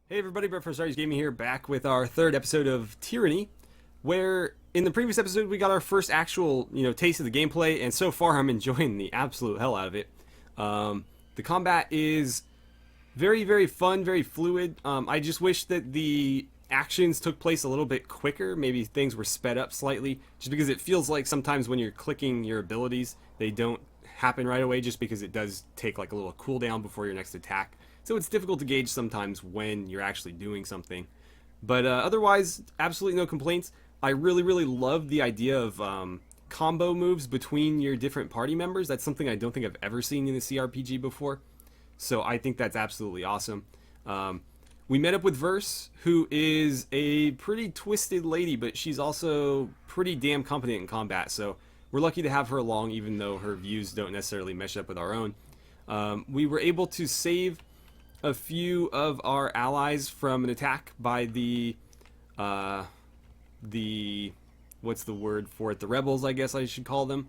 Hey everybody, Brett from AstartesGaming here, back with our third episode of Tyranny, where in the previous episode we got our first actual, taste of the gameplay, and so far I'm enjoying the absolute hell out of it. The combat is very, very fun, very fluid. I just wish that the actions took place a little bit quicker. Maybe things were sped up slightly, just because it feels like sometimes when you're clicking your abilities, they don't happen right away, just because it does take like a little cooldown before your next attack. So it's difficult to gauge sometimes when you're actually doing something. But otherwise, absolutely no complaints. I really, really love the idea of combo moves between your different party members. That's something I don't think I've ever seen in a CRPG before. So I think that's absolutely awesome. We met up with Verse, who is a pretty twisted lady, but she's also pretty damn competent in combat. So we're lucky to have her along, even though her views don't necessarily mesh up with our own. We were able to save a few of our allies from an attack by the what's the word for it? The rebels, I guess I should call them.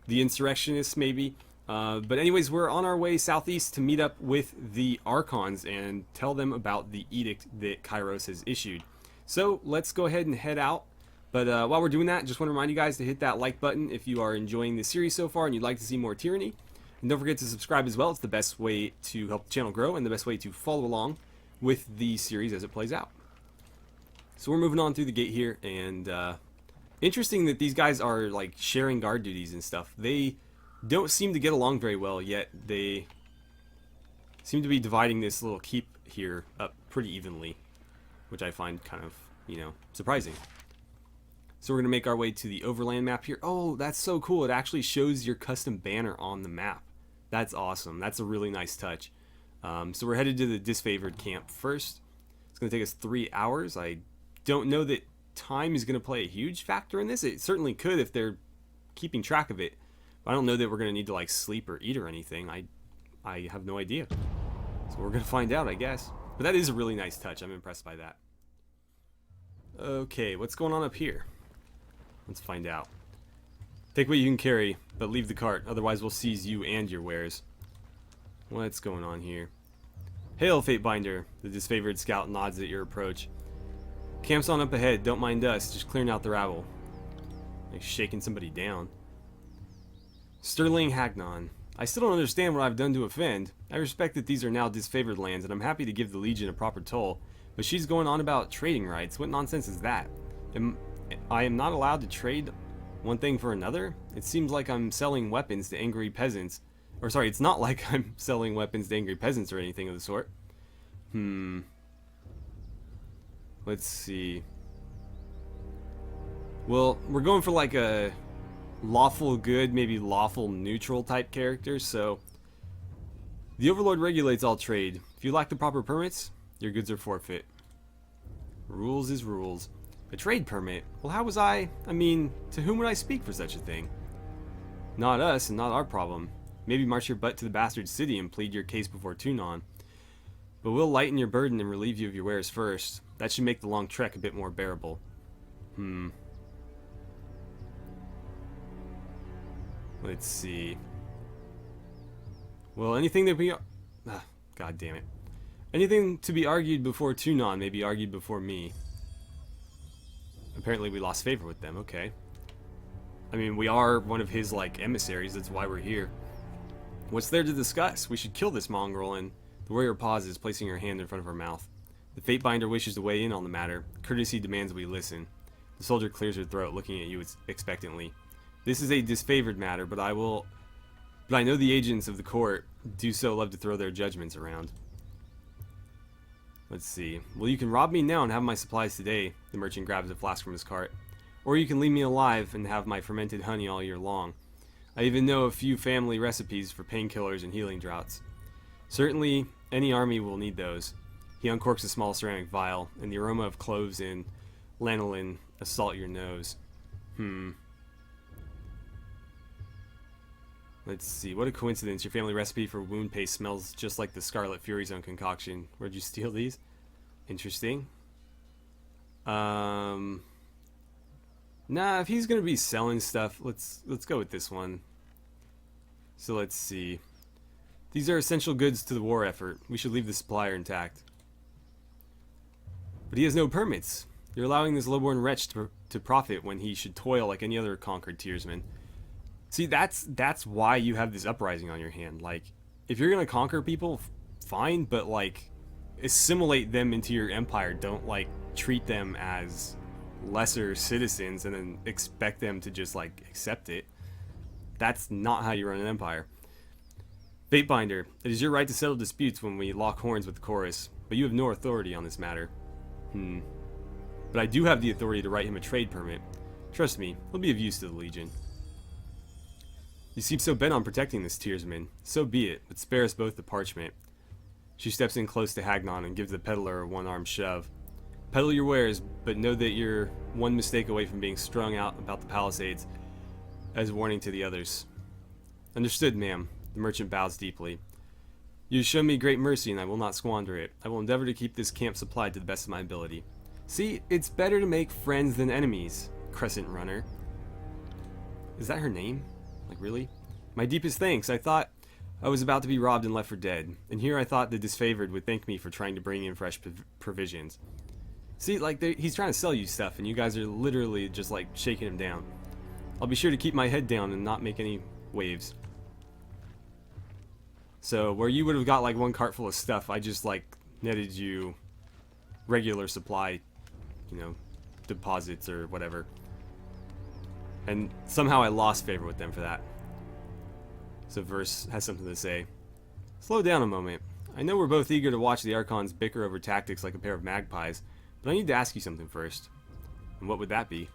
The insurrectionists, maybe. But anyways, we're on our way southeast to meet up with the Archons and tell them about the edict that Kairos has issued. So let's go ahead and head out. But while we're doing that, just want to remind you guys to hit that like button if you are enjoying the series so far and you'd like to see more Tyranny. And don't forget to subscribe as well. It's the best way to help the channel grow and the best way to follow along with the series as it plays out. So we're moving on through the gate here, and interesting that these guys are like sharing guard duties and stuff. They don't seem to get along very well, yet they seem to be dividing this little keep here up pretty evenly, which I find kind of, surprising. So we're going to make our way to the overland map here. Oh, that's so cool. It actually shows your custom banner on the map. That's awesome. That's a really nice touch. So we're headed to the disfavored camp first. It's going to take us 3 hours. I don't know that time is going to play a huge factor in this. It certainly could if they're keeping track of it. But I don't know that we're going to need to like sleep or eat or anything. I have no idea. So we're going to find out, I guess. But that is a really nice touch. I'm impressed by that. Okay, what's going on up here? Let's find out. Take what you can carry, but leave the cart, otherwise we'll seize you and your wares. What's going on here? Hail, Fatebinder. The disfavored scout nods at your approach. Camp's on up ahead, don't mind us, just clearing out the rabble. Like shaking somebody down. Sterling Hagnon. I still don't understand what I've done to offend. I respect that these are now disfavored lands, and I'm happy to give the Legion a proper toll, but she's going on about trading rights. What nonsense is that? I am not allowed to trade one thing for another? It seems like I'm selling weapons to angry peasants. Or sorry, it's not like I'm selling weapons to angry peasants or anything of the sort. Let's see. Well, we're going for like a lawful good, maybe lawful neutral type character, so the Overlord regulates all trade. If you lack the proper permits, your goods are forfeit. Rules is rules. A trade permit? Well, how was I mean, to whom would I speak for such a thing? Not us, and not our problem. Maybe march your butt to the bastard city and plead your case before Tunon. But we'll lighten your burden and relieve you of your wares first. That should make the long trek a bit more bearable. Let's see. Well, anything that we... God damn it. Anything to be argued before Tunon may be argued before me. Apparently we lost favor with them, okay. I mean, we are one of his, like, emissaries, that's why we're here. What's there to discuss? We should kill this mongrel, and the warrior pauses, placing her hand in front of her mouth. The Fatebinder wishes to weigh in on the matter. Courtesy demands we listen. The soldier clears her throat, looking at you expectantly. This is a disfavored matter, but I know the agents of the court do so love to throw their judgments around. Let's see. Well, you can rob me now and have my supplies today. The merchant grabs a flask from his cart. Or you can leave me alive and have my fermented honey all year long. I even know a few family recipes for painkillers and healing draughts. Certainly, any army will need those. He uncorks a small ceramic vial, and the aroma of cloves and lanolin assault your nose. Let's see. What a coincidence. Your family recipe for wound paste smells just like the Scarlet Fury's own concoction. Where'd you steal these? Interesting. Nah, if he's gonna be selling stuff, let's go with this one. So let's see. These are essential goods to the war effort. We should leave the supplier intact. But he has no permits. You're allowing this lowborn wretch to profit when he should toil like any other conquered tiersman. See, that's why you have this uprising on your hand. Like, if you're gonna conquer people, fine, but like, assimilate them into your empire. Don't like treat them as lesser citizens and then expect them to just like accept it. That's not how you run an empire. Fatebinder, it is your right to settle disputes when we lock horns with the chorus, but you have no authority on this matter. But I do have the authority to write him a trade permit. Trust me, he'll be of use to the Legion. You seem so bent on protecting this tiersman. So be it, but spare us both the parchment. She steps in close to Hagnon and gives the peddler a one-armed shove. Peddle your wares, but know that you're one mistake away from being strung out about the Palisades, as a warning to the others. Understood, ma'am. The merchant bows deeply. You have shown me great mercy, and I will not squander it. I will endeavor to keep this camp supplied to the best of my ability. See, it's better to make friends than enemies, Crescent Runner. Is that her name? Like, really? My deepest thanks. I thought I was about to be robbed and left for dead, and here I thought the disfavored would thank me for trying to bring in fresh provisions. See, like, he's trying to sell you stuff, and you guys are literally just, like, shaking him down. I'll be sure to keep my head down and not make any waves. So, where you would have got, like, one cart full of stuff, I just, like, netted you regular supply, you know, deposits or whatever. And somehow I lost favor with them for that. So Verse has something to say. Slow down a moment. I know we're both eager to watch the Archons bicker over tactics like a pair of magpies, but I need to ask you something first. And what would that be?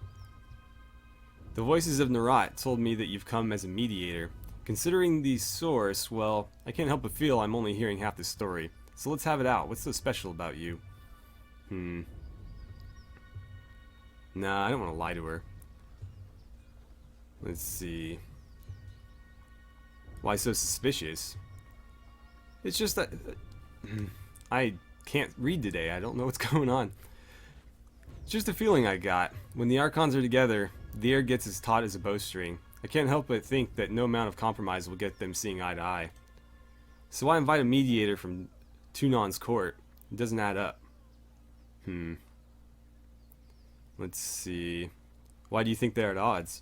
The voices of Nerat told me that you've come as a mediator. Considering the source, well, I can't help but feel I'm only hearing half the story. So let's have it out. What's so special about you? Nah, I don't want to lie to her. Let's see. Why so suspicious? It's just that I can't read today. I don't know what's going on. It's just a feeling I got. When the Archons are together, the air gets as taut as a bowstring. I can't help but think that no amount of compromise will get them seeing eye to eye. So why invite a mediator from Tunon's court? It doesn't add up. Let's see. Why do you think they're at odds?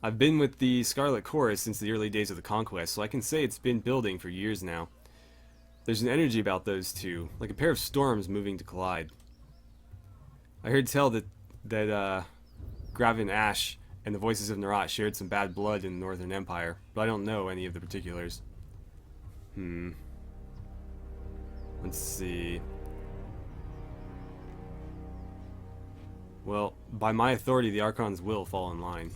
I've been with the Scarlet Chorus since the early days of the Conquest, so I can say it's been building for years now. There's an energy about those two, like a pair of storms moving to collide. I heard tell that Gravin Ash and the Voices of Nerat shared some bad blood in the Northern Empire, but I don't know any of the particulars. Let's see. Well, by my authority, the Archons will fall in line.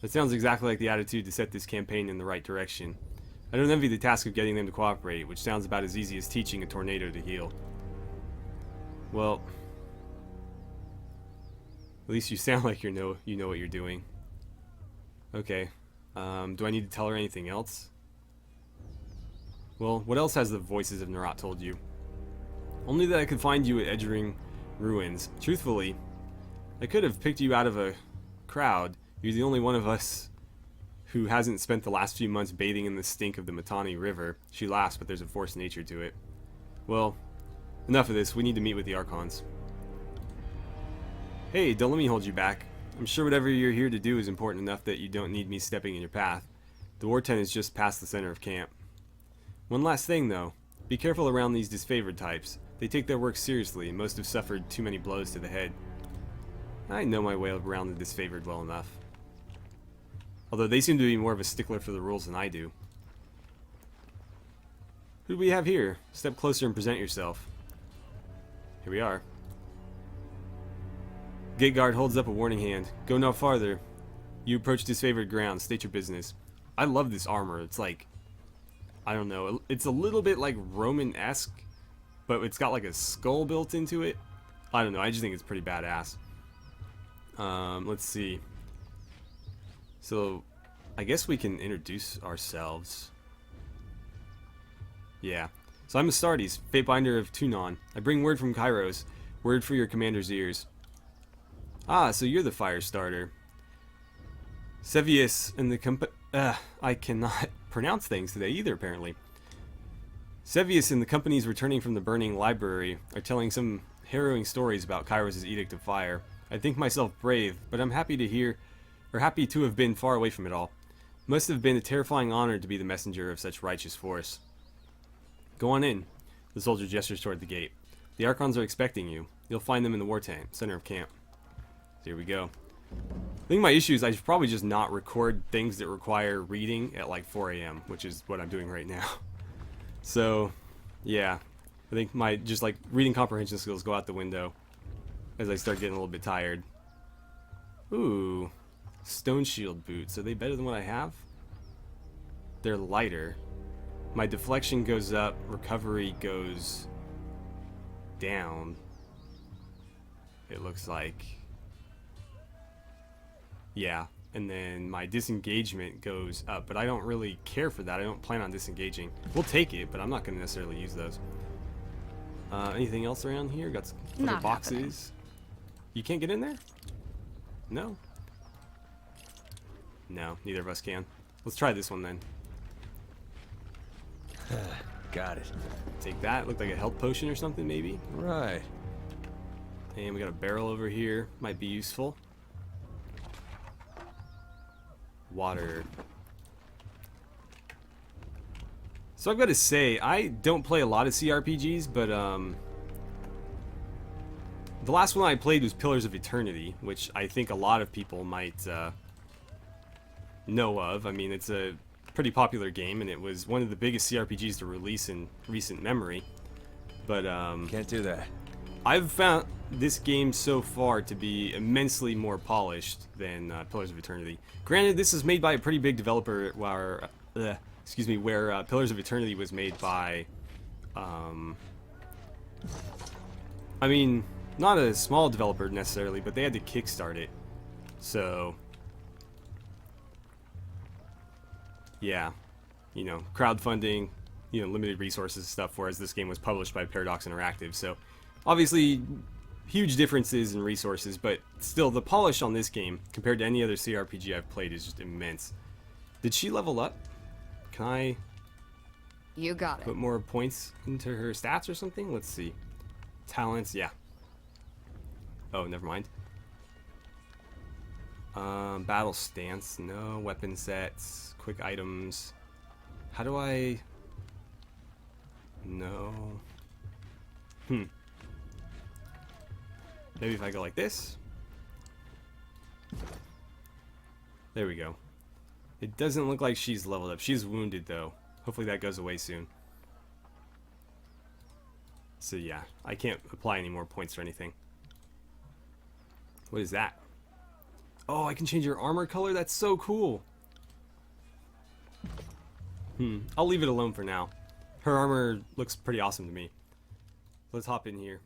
That sounds exactly like the attitude to set this campaign in the right direction. I don't envy the task of getting them to cooperate, which sounds about as easy as teaching a tornado to heal. Well, at least you sound like you know what you're doing. Okay. Do I need to tell her anything else? Well, what else has the Voices of Nerat told you? Only that I could find you at Edgering Ruins. Truthfully, I could have picked you out of a crowd. You're the only one of us who hasn't spent the last few months bathing in the stink of the Matani River. She laughs, but there's a forced nature to it. Well, enough of this. We need to meet with the Archons. Hey, don't let me hold you back. I'm sure whatever you're here to do is important enough that you don't need me stepping in your path. The war tent is just past the center of camp. One last thing, though. Be careful around these disfavored types. They take their work seriously, and most have suffered too many blows to the head. I know my way around the disfavored well enough. Although they seem to be more of a stickler for the rules than I do. Who do we have here? Step closer and present yourself. Here we are. Gate guard holds up a warning hand. Go no farther. You approach disfavored ground. State your business. I love this armor. It's like, I don't know. It's a little bit like Roman-esque, but it's got like a skull built into it. I don't know. I just think it's pretty badass. Let's see. So, I guess we can introduce ourselves. Yeah. So I'm Astartes, Fatebinder of Tunon. I bring word from Kairos. Word for your commander's ears. Ah, so you're the fire starter. Sevius and the I cannot pronounce things today either, apparently. Sevius and the companies returning from the burning library are telling some harrowing stories about Kairos' Edict of Fire. I think myself brave, but I'm happy to have been far away from it all. Must have been a terrifying honor to be the messenger of such righteous force. Go on in. The soldier gestures toward the gate. The Archons are expecting you. You'll find them in the war tank, center of camp. So here we go. I think my issue is I should probably just not record things that require reading at like 4 a.m., which is what I'm doing right now. So, yeah. I think my just like reading comprehension skills go out the window as I start getting a little bit tired. Ooh. Stone shield boots. Are they better than what I have? They're lighter. My deflection goes up, recovery goes down. It looks like. Yeah, and then my disengagement goes up, but I don't really care for that. I don't plan on disengaging. We'll take it, but I'm not going to necessarily use those. Anything else around here? Got some other boxes. Happening. You can't get in there? No? No, neither of us can. Let's try this one then. Got it. Take that. Looked like a health potion or something, maybe? Right. And we got a barrel over here. Might be useful. Water. So I've got to say, I don't play a lot of CRPGs, but the last one I played was Pillars of Eternity, which I think a lot of people might know of. I mean, it's a pretty popular game, and it was one of the biggest CRPGs to release in recent memory. But can't do that. I've found this game so far to be immensely more polished than Pillars of Eternity. Granted, this is made by a pretty big developer, where Pillars of Eternity was made by, I mean, not a small developer necessarily, but they had to kickstart it. So, yeah, you know, crowdfunding, you know, limited resources and stuff, whereas this game was published by Paradox Interactive. So, obviously, huge differences in resources, but still, the polish on this game, compared to any other CRPG I've played, is just immense. Did she level up? Can I put more points into her stats or something? Let's see. Talents, yeah. Oh, never mind. Battle stance, no. Weapon sets, quick items. How do I... No. Maybe if I go like this. There we go. It doesn't look like she's leveled up. She's wounded though. Hopefully that goes away soon. So yeah, I can't apply any more points or anything. What is that? Oh, I can change her armor color? That's so cool. I'll leave it alone for now. Her armor looks pretty awesome to me. Let's hop in here.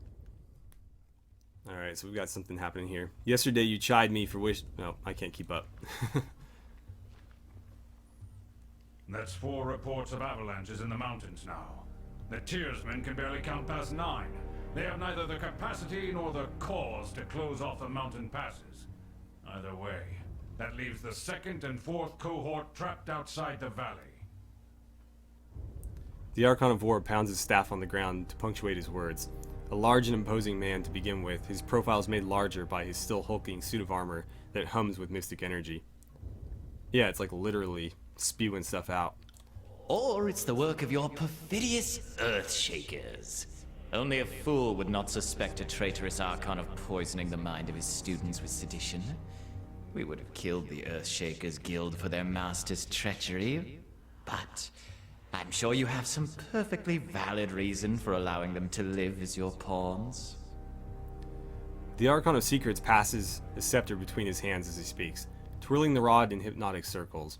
Alright, so we've got something happening here. Yesterday you chid me for No, I can't keep up. That's 4 reports of avalanches in the mountains now. The Tearsmen can barely count past 9. They have neither the capacity nor the cause to close off the mountain passes. Either way, that leaves the 2nd and 4th cohort trapped outside the valley. The Archon of War pounds his staff on the ground to punctuate his words. A large and imposing man to begin with, his profile is made larger by his still hulking suit of armor that hums with mystic energy. Yeah, it's like literally spewing stuff out. Or it's the work of your perfidious Earthshakers. Only a fool would not suspect a traitorous Archon of poisoning the mind of his students with sedition. We would have killed the Earthshakers Guild for their master's treachery, but I'm sure you have some perfectly valid reason for allowing them to live as your pawns. The Archon of Secrets passes a scepter between his hands as he speaks, twirling the rod in hypnotic circles.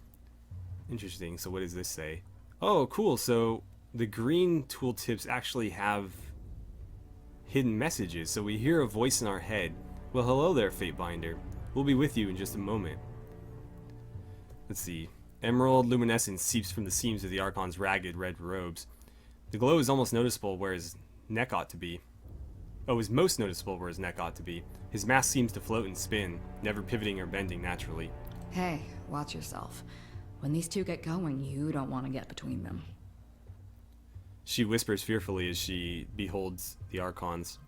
Interesting, so what does this say? Oh, cool, so the green tooltips actually have hidden messages, so we hear a voice in our head. Well, hello there, Fatebinder. We'll be with you in just a moment. Let's see. Emerald luminescence seeps from the seams of the Archon's ragged red robes. The glow is almost noticeable where his neck ought to be. Oh, is most noticeable where his neck ought to be. His mask seems to float and spin, never pivoting or bending naturally. Hey, watch yourself. When these two get going, you don't want to get between them. She whispers fearfully as she beholds the Archons.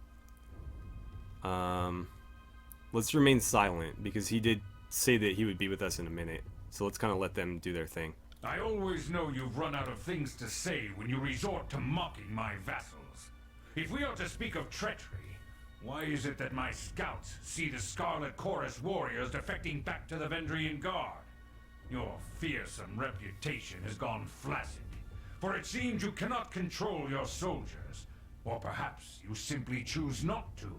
Let's remain silent, because he did say that he would be with us in a minute. So let's kind of let them do their thing. I always know you've run out of things to say when you resort to mocking my vassals. If we are to speak of treachery, why is it that my scouts see the Scarlet Chorus warriors defecting back to the Vendrian Guard? Your fearsome reputation has gone flaccid, for it seems you cannot control your soldiers, or perhaps you simply choose not to.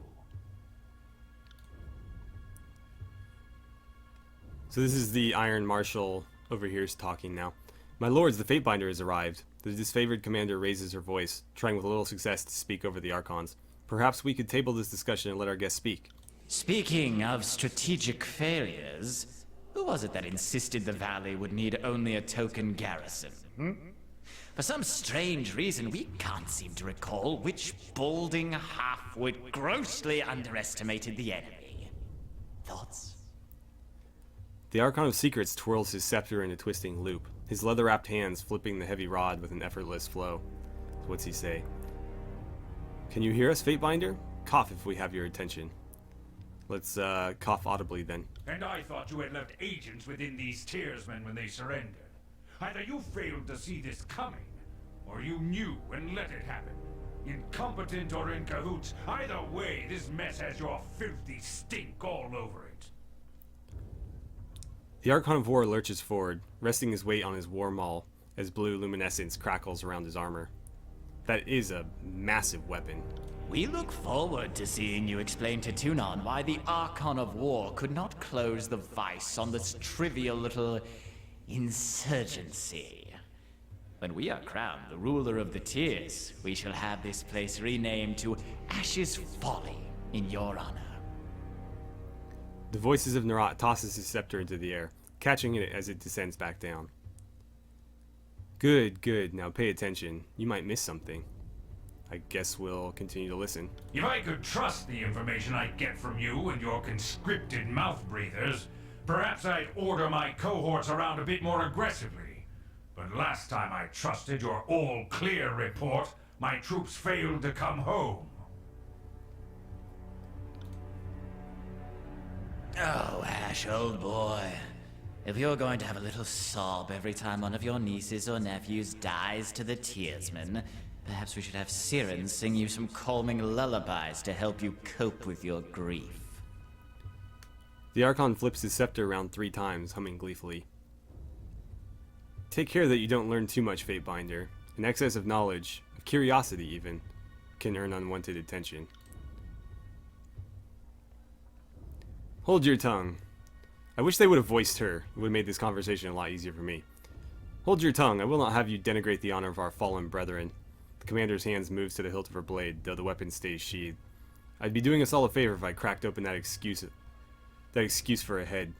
So this is the Iron Marshal over here is talking now. My lords, the Fatebinder has arrived. The disfavored commander raises her voice, trying with little success to speak over the Archons. Perhaps we could table this discussion and let our guest speak. Speaking of strategic failures, who was it that insisted the valley would need only a token garrison? For some strange reason, we can't seem to recall which balding halfwit grossly underestimated the enemy. Thoughts? The Archon of Secrets twirls his scepter in a twisting loop, his leather-wrapped hands flipping the heavy rod with an effortless flow. So what's he say? Can you hear us, Fatebinder? Cough if we have your attention. Let's cough audibly then. And I thought you had left agents within these Tiersmen when they surrendered. Either you failed to see this coming, or you knew and let it happen. Incompetent or in cahoots, either way, this mess has your filthy stink all over it. The Archon of War lurches forward, resting his weight on his war maul as blue luminescence crackles around his armor. That is a massive weapon. We look forward to seeing you explain to Tunon why the Archon of War could not close the vice on this trivial little insurgency. When we are crowned the ruler of the Tiers, we shall have this place renamed to Ash's Folly in your honor. The Voices of Nerat tosses his scepter into the air, catching it as it descends back down. Good, good. Now pay attention. You might miss something. I guess we'll continue to listen. If I could trust the information I get from you and your conscripted mouth breathers, perhaps I'd order my cohorts around a bit more aggressively. But last time I trusted your all-clear report, my troops failed to come home. Oh, Ash, old boy. If you're going to have a little sob every time one of your nieces or nephews dies to the Tiersmen, perhaps we should have Siren sing you some calming lullabies to help you cope with your grief. The Archon flips his scepter around 3 times, humming gleefully. Take care that you don't learn too much, Fatebinder. An excess of knowledge, of curiosity even, can earn unwanted attention. Hold your tongue. I wish they would have voiced her. It would have made this conversation a lot easier for me. Hold your tongue. I will not have you denigrate the honor of our fallen brethren. The commander's hands moves to the hilt of her blade, though the weapon stays sheathed. I'd be doing us all a favor if I cracked open that excuse for a head.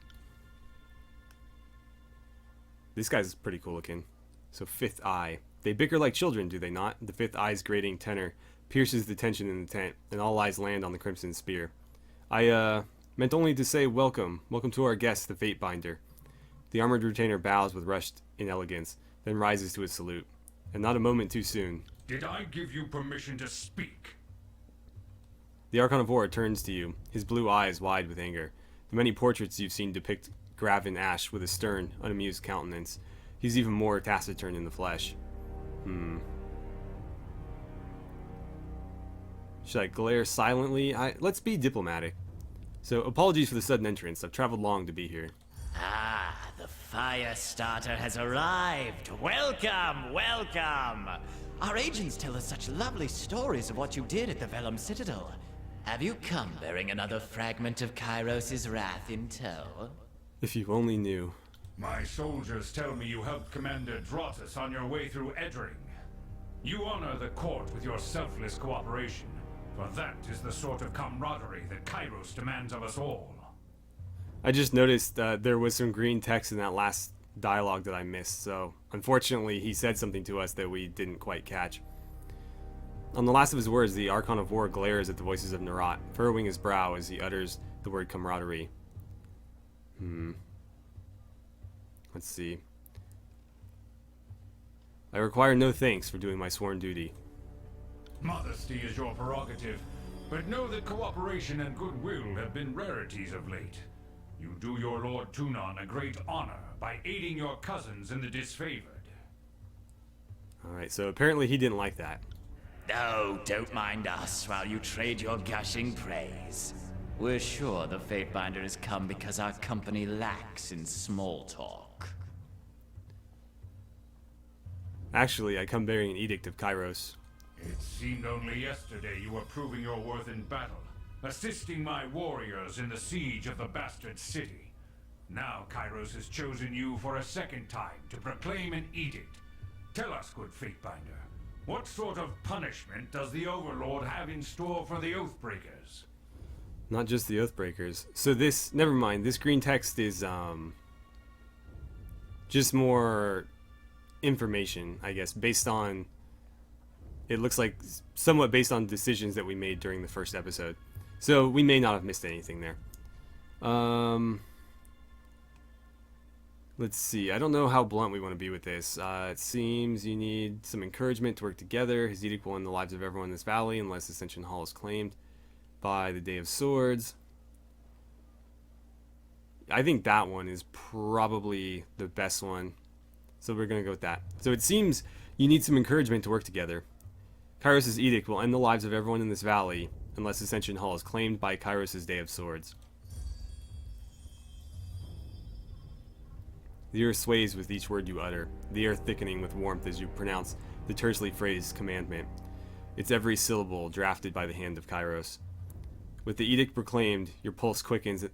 This guy's pretty cool looking. So, Fifth Eye. They bicker like children, do they not? The Fifth Eye's grating tenor pierces the tension in the tent, and all eyes land on the Crimson Spear. I, meant only to say welcome. Welcome to our guest, the Fatebinder. The armored retainer bows with rushed inelegance, then rises to a salute. And not a moment too soon. Did I give you permission to speak? The Archon of War turns to you, his blue eyes wide with anger. The many portraits you've seen depict Graven Ash with a stern, unamused countenance. He's even more taciturn in the flesh. Should I glare silently? Let's be diplomatic. So, apologies for the sudden entrance. I've traveled long to be here. Ah, the fire starter has arrived. Welcome, welcome. Our agents tell us such lovely stories of what you did at the Vellum Citadel. Have you come bearing another fragment of Kairos' wrath in tow? If you only knew. My soldiers tell me you helped Commander Drotus on your way through Edring. You honor the court with your selfless cooperation, for that is the sort of camaraderie that Kairos demands of us all. I just noticed there was some green text in that last dialogue that I missed, so unfortunately he said something to us that we didn't quite catch. On the last of his words, the Archon of War glares at the Voices of Nerat, furrowing his brow as he utters the word camaraderie. Let's see. I require no thanks for doing my sworn duty. Modesty is your prerogative, but know that cooperation and goodwill have been rarities of late. You do your Lord Tunon a great honor by aiding your cousins in the disfavored. Alright, so apparently he didn't like that. Oh, don't mind us while you trade your gushing praise. We're sure the Fatebinder has come because our company lacks in small talk. Actually, I come bearing an edict of Kairos. It seemed only yesterday you were proving your worth in battle, assisting my warriors in the siege of the bastard city. Now Kairos has chosen you for a second time to proclaim an edict. Tell us, good Fatebinder, what sort of punishment does the Overlord have in store for the Oathbreakers? Not just the Oathbreakers. So this, never mind, this green text is, just more information, I guess, based on, it looks like somewhat based on decisions that we made during the first episode. So we may not have missed anything there. Let's see. I don't know how blunt we want to be with this. It seems you need some encouragement to work together. His edict will end the lives of everyone in this valley unless Ascension Hall is claimed by the Day of Swords. I think that one is probably the best one. So we're going to go with that. So it seems you need some encouragement to work together. Kairos' edict will end the lives of everyone in this valley unless Ascension Hall is claimed by Kairos' Day of Swords. The earth sways with each word you utter, the air thickening with warmth as you pronounce the tersely phrased commandment. Its every syllable drafted by the hand of Kairos. With the edict proclaimed, your pulse quickens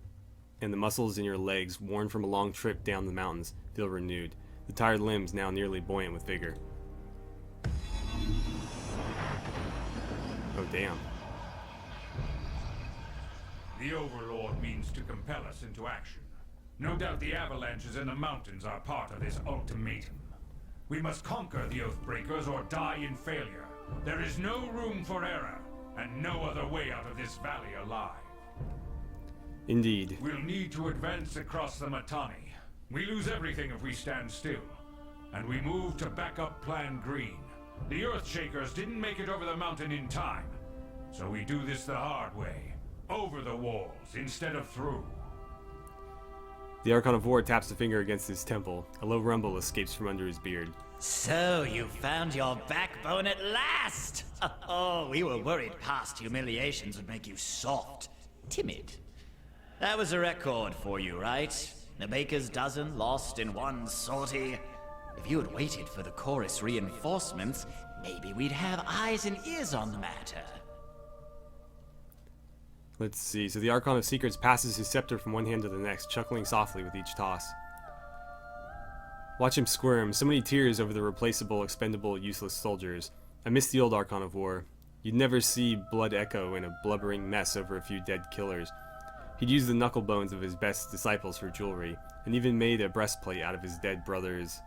and the muscles in your legs, worn from a long trip down the mountains, feel renewed, the tired limbs now nearly buoyant with vigor. Oh, damn. The Overlord means to compel us into action. No doubt the avalanches in the mountains are part of this ultimatum. We must conquer the Oathbreakers or die in failure. There is no room for error, and no other way out of this valley alive. Indeed. We'll need to advance across the Mittani. We lose everything if we stand still. And we move to backup Plan Green. The Earthshakers didn't make it over the mountain in time. So we do this the hard way. Over the walls instead of through. The Archon of War taps a finger against his temple. A low rumble escapes from under his beard. So you found your backbone at last! Oh, we were worried past humiliations would make you soft, timid. That was a record for you, right? A baker's dozen lost in one sortie. If you had waited for the chorus reinforcements, maybe we'd have eyes and ears on the matter. Let's see. So the Archon of Secrets passes his scepter from one hand to the next, chuckling softly with each toss. Watch him squirm. So many tears over the replaceable, expendable, useless soldiers. I miss the old Archon of War. You'd never see blood echo in a blubbering mess over a few dead killers. He'd use the knuckle bones of his best disciples for jewelry, and even made a breastplate out of his dead brothers.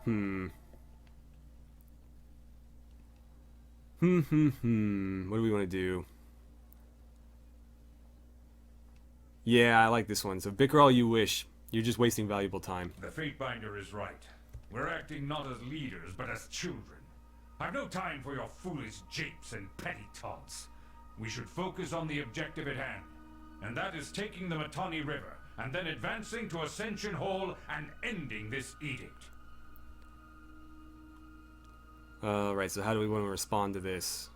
What do we want to do? Yeah, I like this one. So bicker all you wish. You're just wasting valuable time. The Fatebinder is right. We're acting not as leaders, but as children. I've no time for your foolish japes and petty taunts. We should focus on the objective at hand, and that is taking the Mittani River, and then advancing to Ascension Hall and ending this edict. Right, so how do we want to respond to this?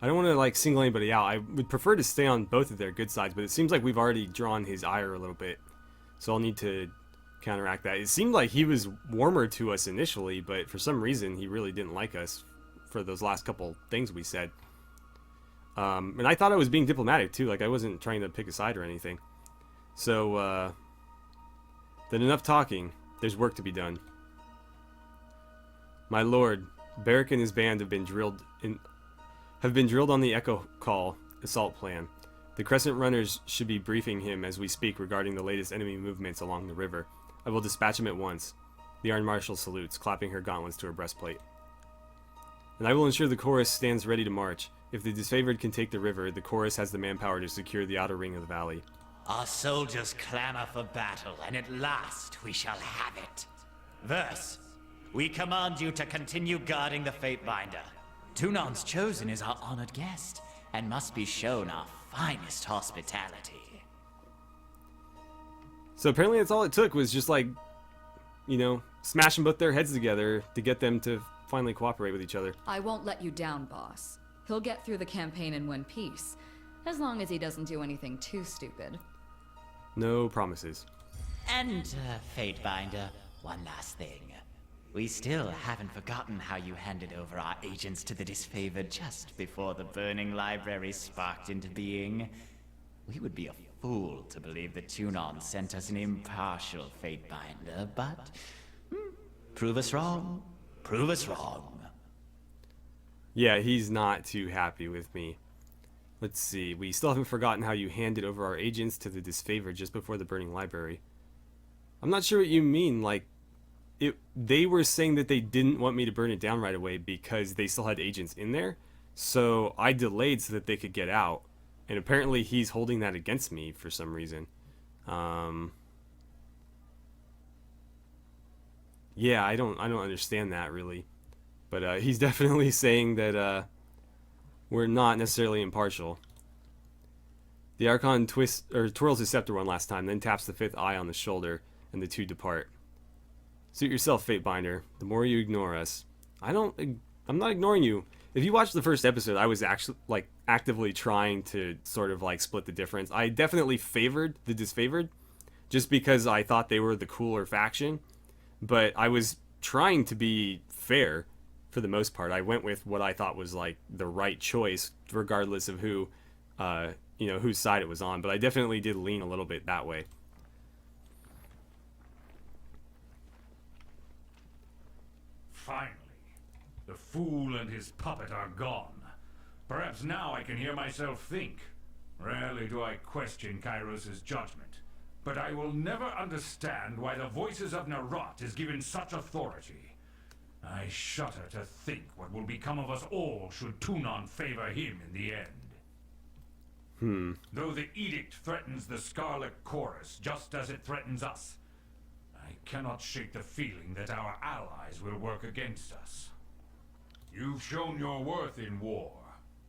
I don't want to, like, single anybody out. I would prefer to stay on both of their good sides, but it seems like we've already drawn his ire a little bit. So I'll need to counteract that. It seemed like he was warmer to us initially, but for some reason he really didn't like us for those last couple things we said. And I thought I was being diplomatic, too. Like, I wasn't trying to pick a side or anything. So, then enough talking. There's work to be done. My lord, Barrick and his band have been drilled on the Echo Call assault plan. The Crescent Runners should be briefing him as we speak regarding the latest enemy movements along the river. I will dispatch him at once. The Iron Marshal salutes, clapping her gauntlets to her breastplate. And I will ensure the chorus stands ready to march. If the disfavored can take the river, the chorus has the manpower to secure the outer ring of the valley. Our soldiers clamor for battle, and at last we shall have it. Verse, we command you to continue guarding the Fatebinder. Tunon's chosen is our honored guest, and must be shown our finest hospitality. So apparently that's all it took, was just like, you know, smashing both their heads together to get them to finally cooperate with each other. I won't let you down, boss. He'll get through the campaign in one piece, as long as he doesn't do anything too stupid. No promises. And, Fatebinder, one last thing. We still haven't forgotten how you handed over our agents to the disfavored just before the burning library sparked into being. We would be a fool to believe that Tunon sent us an impartial Fatebinder, but... prove us wrong. Prove us wrong. Yeah, he's not too happy with me. Let's see, we still haven't forgotten how you handed over our agents to the disfavored just before the burning library. I'm not sure what you mean, like, they were saying that they didn't want me to burn it down right away because they still had agents in there, so I delayed so that they could get out, and apparently he's holding that against me for some reason. Yeah, I don't understand that really, but he's definitely saying that we're not necessarily impartial. The Archon twirls his scepter one last time, then taps the fifth eye on the shoulder, and the two depart. Suit yourself, Fatebinder. The more you ignore us, I'm not ignoring you. If you watched the first episode, I was actually like actively trying to sort of like split the difference. I definitely favored the disfavored, just because I thought they were the cooler faction. But I was trying to be fair for the most part. I went with what I thought was like the right choice, regardless of who, you know, whose side it was on. But I definitely did lean a little bit that way. Finally, the fool and his puppet are gone. Perhaps now I can hear myself think. Rarely do I question Kairos' judgment, but I will never understand why the voices of Narot is given such authority. I shudder to think what will become of us all should Tunon favor him in the end. Though the edict threatens the Scarlet Chorus just as it threatens us, I cannot shake the feeling that our allies will work against us. You've shown your worth in war,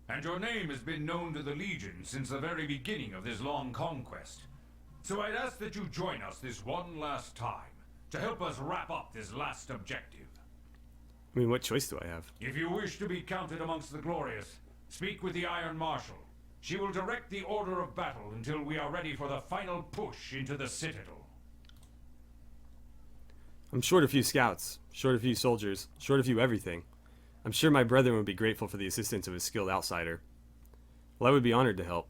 and your name has been known to the Legion since the very beginning of this long conquest. So I'd ask that you join us this one last time, to help us wrap up this last objective. I mean, what choice do I have? If you wish to be counted amongst the glorious, speak with the Iron Marshal. She will direct the order of battle until we are ready for the final push into the Citadel. I'm short a few scouts, short a few soldiers, short a few everything. I'm sure my brethren would be grateful for the assistance of a skilled outsider. Well, I would be honored to help.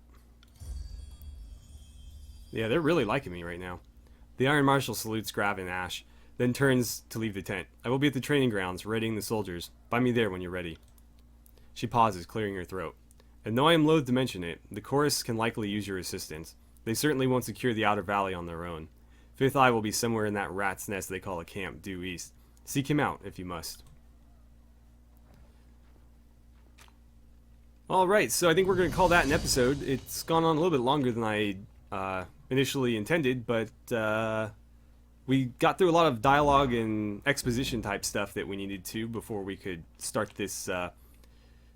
Yeah, they're really liking me right now. The Iron Marshal salutes Grav and Ash, then turns to leave the tent. I will be at the training grounds, readying the soldiers. Find me there when you're ready. She pauses, clearing her throat. And though I am loath to mention it, the chorus can likely use your assistance. They certainly won't secure the outer valley on their own. Fifth Eye will be somewhere in that rat's nest they call a camp due east. Seek him out, if you must. Alright, so I think we're going to call that an episode. It's gone on a little bit longer than I initially intended, but we got through a lot of dialogue and exposition type stuff that we needed to before we could start this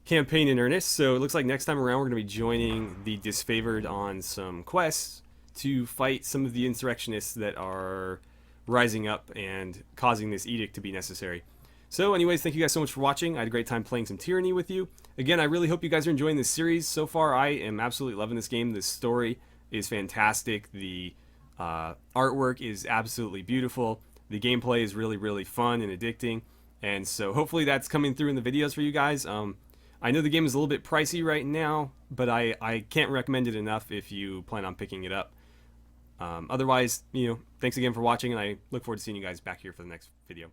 campaign in earnest. So it looks like next time around we're going to be joining the disfavored on some quests to fight some of the insurrectionists that are rising up and causing this edict to be necessary. So anyways, thank you guys so much for watching. I had a great time playing some Tyranny with you. Again, I really hope you guys are enjoying this series. So far, I am absolutely loving this game. The story is fantastic. The artwork is absolutely beautiful. The gameplay is really, really fun and addicting. And so hopefully that's coming through in the videos for you guys. I know the game is a little bit pricey right now, but I can't recommend it enough if you plan on picking it up. Otherwise, thanks again for watching, and I look forward to seeing you guys back here for the next video.